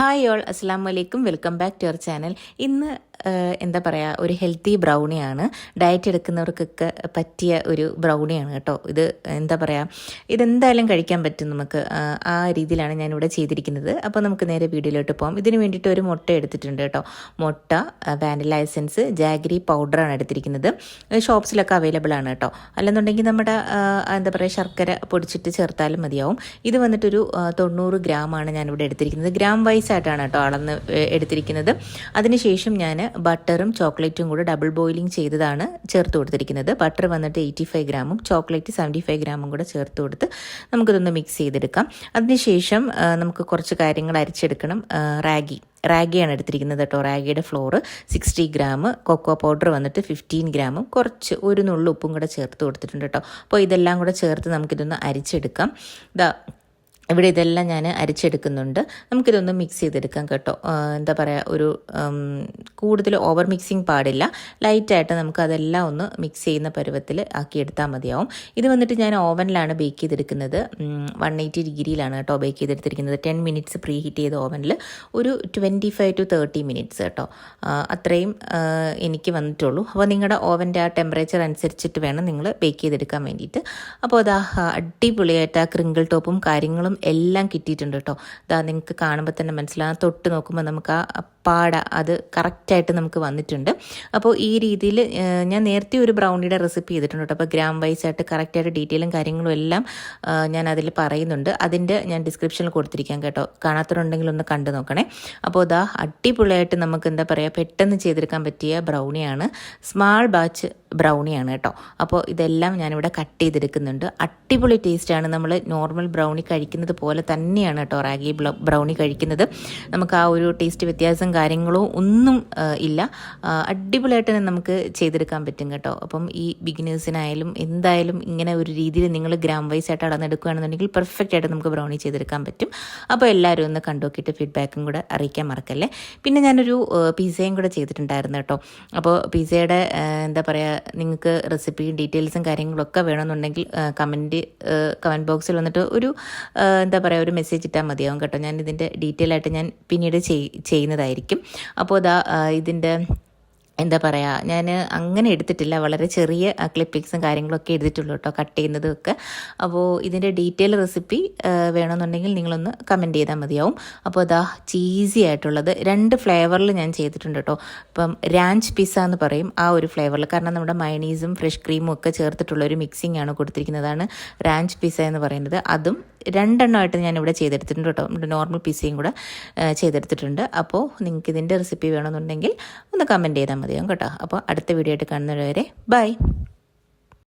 Hi all, അസ്സാം വലൈക്കും. Welcome back to our channel. ഇന്ന് എന്താ പറയുക, ഒരു ഹെൽത്തി ബ്രൗണിയാണ്. ഡയറ്റ് എടുക്കുന്നവർക്കൊക്കെ പറ്റിയ ഒരു ബ്രൗണിയാണ് കേട്ടോ. ഇത് എന്താ പറയുക, ഇതെന്തായാലും കഴിക്കാൻ പറ്റും നമുക്ക്. ആ രീതിയിലാണ് ഞാനിവിടെ ചെയ്തിരിക്കുന്നത്. അപ്പോൾ നമുക്ക് നേരെ വീഡിയോയിലോട്ട് പോകാം. ഇതിന് വേണ്ടിയിട്ട് ഒരു മുട്ട എടുത്തിട്ടുണ്ട് കേട്ടോ. മുട്ട, വാനില എസൻസ്, ജാഗരി പൗഡറാണ് എടുത്തിരിക്കുന്നത്. ഷോപ്സിലൊക്കെ അവൈലബിൾ ആണ് കേട്ടോ. അല്ലെന്നുണ്ടെങ്കിൽ നമ്മുടെ എന്താ പറയുക, ശർക്കര പൊടിച്ചിട്ട് ചേർത്താലും മതിയാവും. ഇത് വന്നിട്ടൊരു 90 ഗ്രാമാണ് ഞാനിവിടെ എടുത്തിരിക്കുന്നത്. ഗ്രാം വൈസ് ആയിട്ടാണ് കേട്ടോ അളന്ന് എടുത്തിരിക്കുന്നത്. അതിനുശേഷം ഞാൻ ബട്ടറും ചോക്ലേറ്റും കൂടെ ഡബിൾ ബോയിലിംഗ് ചെയ്തതാണ് ചേർത്ത് കൊടുത്തിരിക്കുന്നത്. ബട്ടർ വന്നിട്ട് 85 ഗ്രാമും ചോക്ലേറ്റ് 75 ഗ്രാമും കൂടെ ചേർത്ത് കൊടുത്ത് നമുക്കിതൊന്ന് മിക്സ് ചെയ്തെടുക്കാം. അതിനുശേഷം നമുക്ക് കുറച്ച് കാര്യങ്ങൾ അരിച്ചെടുക്കണം. റാഗിയാണ് എടുത്തിരിക്കുന്നത് കേട്ടോ. റാഗിയുടെ ഫ്ലോർ 60 ഗ്രാം, കൊക്കോ പൗഡർ വന്നിട്ട് 15 ഗ്രാമും കുറച്ച് ഒരു നുള്ളു ഉപ്പും കൂടെ ചേർത്ത് കൊടുത്തിട്ടുണ്ട് കേട്ടോ. അപ്പോൾ ഇതെല്ലാം കൂടെ ചേർത്ത് നമുക്കിതൊന്ന് അരിച്ചെടുക്കാം. ഇവിടെ ഇതെല്ലാം ഞാൻ അരിച്ചെടുക്കുന്നുണ്ട്. നമുക്കിതൊന്ന് മിക്സ് ചെയ്തെടുക്കാം കേട്ടോ. എന്താ പറയുക, ഒരു കൂടുതൽ ഓവർ മിക്സിങ് പാടില്ല. ലൈറ്റായിട്ട് നമുക്ക് അതെല്ലാം ഒന്ന് മിക്സ് ചെയ്യുന്ന പരുവത്തിൽ ആക്കിയെടുത്താൽ മതിയാവും. ഇത് വന്നിട്ട് ഞാൻ ഓവനിലാണ് ബേക്ക് ചെയ്തെടുക്കുന്നത്. 180 ഡിഗ്രിയിലാണ് കേട്ടോ ബേക്ക് ചെയ്തെടുത്തിരിക്കുന്നത്. 10 മിനിറ്റ്സ് പ്രീ ഹീറ്റ് ചെയ്ത ഓവനിൽ ഒരു 25 to 30 മിനിറ്റ്സ് കേട്ടോ. അത്രയും എനിക്ക് വന്നിട്ടുള്ളൂ. അപ്പോൾ നിങ്ങളുടെ ഓവൻ്റെ ആ ടെമ്പറേച്ചർ അനുസരിച്ചിട്ട് വേണം നിങ്ങൾ ബേക്ക് ചെയ്തെടുക്കാൻ വേണ്ടിയിട്ട്. അപ്പോൾ അത് അടിപൊളിയായിട്ട് ആ ക്രിങ്കിൾ ടോപ്പും കാര്യങ്ങളും എല്ലാം കിട്ടിയിട്ടുണ്ട് കേട്ടോ. നിങ്ങൾക്ക് കാണുമ്പോൾ തന്നെ മനസ്സിലാകും. തൊട്ട് നോക്കുമ്പോൾ നമുക്ക് ആ പാട അത് കറക്റ്റായിട്ട് നമുക്ക് വന്നിട്ടുണ്ട്. അപ്പോൾ ഈ രീതിയിൽ ഞാൻ നേരത്തെ ഒരു ബ്രൗണിയുടെ റെസിപ്പി ചെയ്തിട്ടുണ്ട് കേട്ടോ. അപ്പോൾ ഗ്രാം വൈസ് ആയിട്ട് കറക്റ്റായിട്ട് ഡീറ്റെയിലും കാര്യങ്ങളും എല്ലാം ഞാൻ അതിൽ പറയുന്നുണ്ട്. അതിൻ്റെ ഞാൻ ഡിസ്ക്രിപ്ഷനിൽ കൊടുത്തിരിക്കാം കേട്ടോ. കാണാത്തവരുണ്ടെങ്കിൽ ഒന്ന് കണ്ടു നോക്കണേ. അപ്പോൾ അടിപൊളിയായിട്ട് നമുക്ക് എന്താ പറയുക, പെട്ടെന്ന് ചെയ്തെടുക്കാൻ പറ്റിയ ബ്രൗണിയാണ്. സ്മാൾ ബാച്ച് ബ്രൗണിയാണ് കേട്ടോ. അപ്പോൾ ഇതെല്ലാം ഞാനിവിടെ കട്ട് ചെയ്തെടുക്കുന്നുണ്ട്. അടിപൊളി ടേസ്റ്റാണ്. നമ്മൾ നോർമൽ ബ്രൗണി കഴിക്കുന്നത് പോലെ തന്നെയാണ് കേട്ടോ റാഗി ബ്രൗണി കഴിക്കുന്നത്. നമുക്ക് ആ ഒരു ടേസ്റ്റ് വ്യത്യാസം കാര്യങ്ങളോ ഒന്നും ഇല്ല. അടിപൊളിയായിട്ട് തന്നെ നമുക്ക് ചെയ്തെടുക്കാൻ പറ്റും കേട്ടോ. അപ്പം ഈ ബിഗിനേഴ്സിനായാലും എന്തായാലും ഇങ്ങനെ ഒരു രീതിയിൽ നിങ്ങൾ ഗ്രാം വൈസ് ആയിട്ട് അളന്നെടുക്കുകയാണെന്നുണ്ടെങ്കിൽ പെർഫെക്റ്റ് ആയിട്ട് നമുക്ക് ബ്രൗണി ചെയ്തെടുക്കാൻ പറ്റും. അപ്പോൾ എല്ലാവരും ഒന്ന് കണ്ടുനോക്കിയിട്ട് ഫീഡ്ബാക്കും കൂടെ അറിയിക്കാൻ മറക്കല്ലേ. പിന്നെ ഞാനൊരു പിസയും കൂടെ ചെയ്തിട്ടുണ്ടായിരുന്നു കേട്ടോ. അപ്പോൾ പിസയുടെ എന്താ പറയുക, നിങ്ങൾക്ക് റെസിപ്പിയും ഡീറ്റെയിൽസും കാര്യങ്ങളൊക്കെ വേണമെന്നുണ്ടെങ്കിൽ കമൻറ്റ് ബോക്സിൽ വന്നിട്ട് ഒരു എന്താ പറയുക, ഒരു മെസ്സേജ് ഇട്ടാൽ മതിയാവും കേട്ടോ. ഞാൻ ഇതിൻ്റെ ഡീറ്റെയിൽ ആയിട്ട് ഞാൻ പിന്നീട് ചെയ്യുന്നതായിരിക്കും. അപ്പോൾ ഇതിൻ്റെ എന്താ പറയുക, ഞാൻ അങ്ങനെ എടുത്തിട്ടില്ല. വളരെ ചെറിയ ക്ലിപ്പിങ്സും കാര്യങ്ങളൊക്കെ എടുത്തിട്ടുള്ളൂ കേട്ടോ, കട്ട് ചെയ്യുന്നതും ഒക്കെ. അപ്പോൾ ഇതിൻ്റെ ഡീറ്റെയിൽ റെസിപ്പി വേണമെന്നുണ്ടെങ്കിൽ നിങ്ങളൊന്ന് കമൻറ്റ് ചെയ്താൽ മതിയാവും. അപ്പോൾ ചീസി ആയിട്ടുള്ളത് 2 ഫ്ലേവറിൽ ഞാൻ ചെയ്തിട്ടുണ്ട് കേട്ടോ. ഇപ്പം രാഞ്ച് പിസ്സ എന്ന് പറയും ആ ഒരു ഫ്ലേവറിൽ. കാരണം നമ്മുടെ മയണീസും ഫ്രഷ് ക്രീമും ഒക്കെ ചേർത്തിട്ടുള്ള ഒരു മിക്സിംഗ് ആണ് കൊടുത്തിരിക്കുന്നതാണ് രാഞ്ച് പിസ്സ എന്ന് പറയുന്നത്. അതും 2 എണ്ണമായിട്ട് ഞാനിവിടെ ചെയ്തെടുത്തിട്ടുണ്ട് കേട്ടോ. നമ്മുടെ നോർമൽ പിസ്സയും കൂടെ ചെയ്തെടുത്തിട്ടുണ്ട്. അപ്പോൾ നിങ്ങൾക്ക് ഇതിൻ്റെ റെസിപ്പി വേണമെന്നുണ്ടെങ്കിൽ ഒന്ന് കമൻറ്റ് ചെയ്താൽ മതിയാവും കേട്ടോ. അപ്പോൾ അടുത്ത വീഡിയോ ആയിട്ട് കാണുന്നവരെ ബൈ.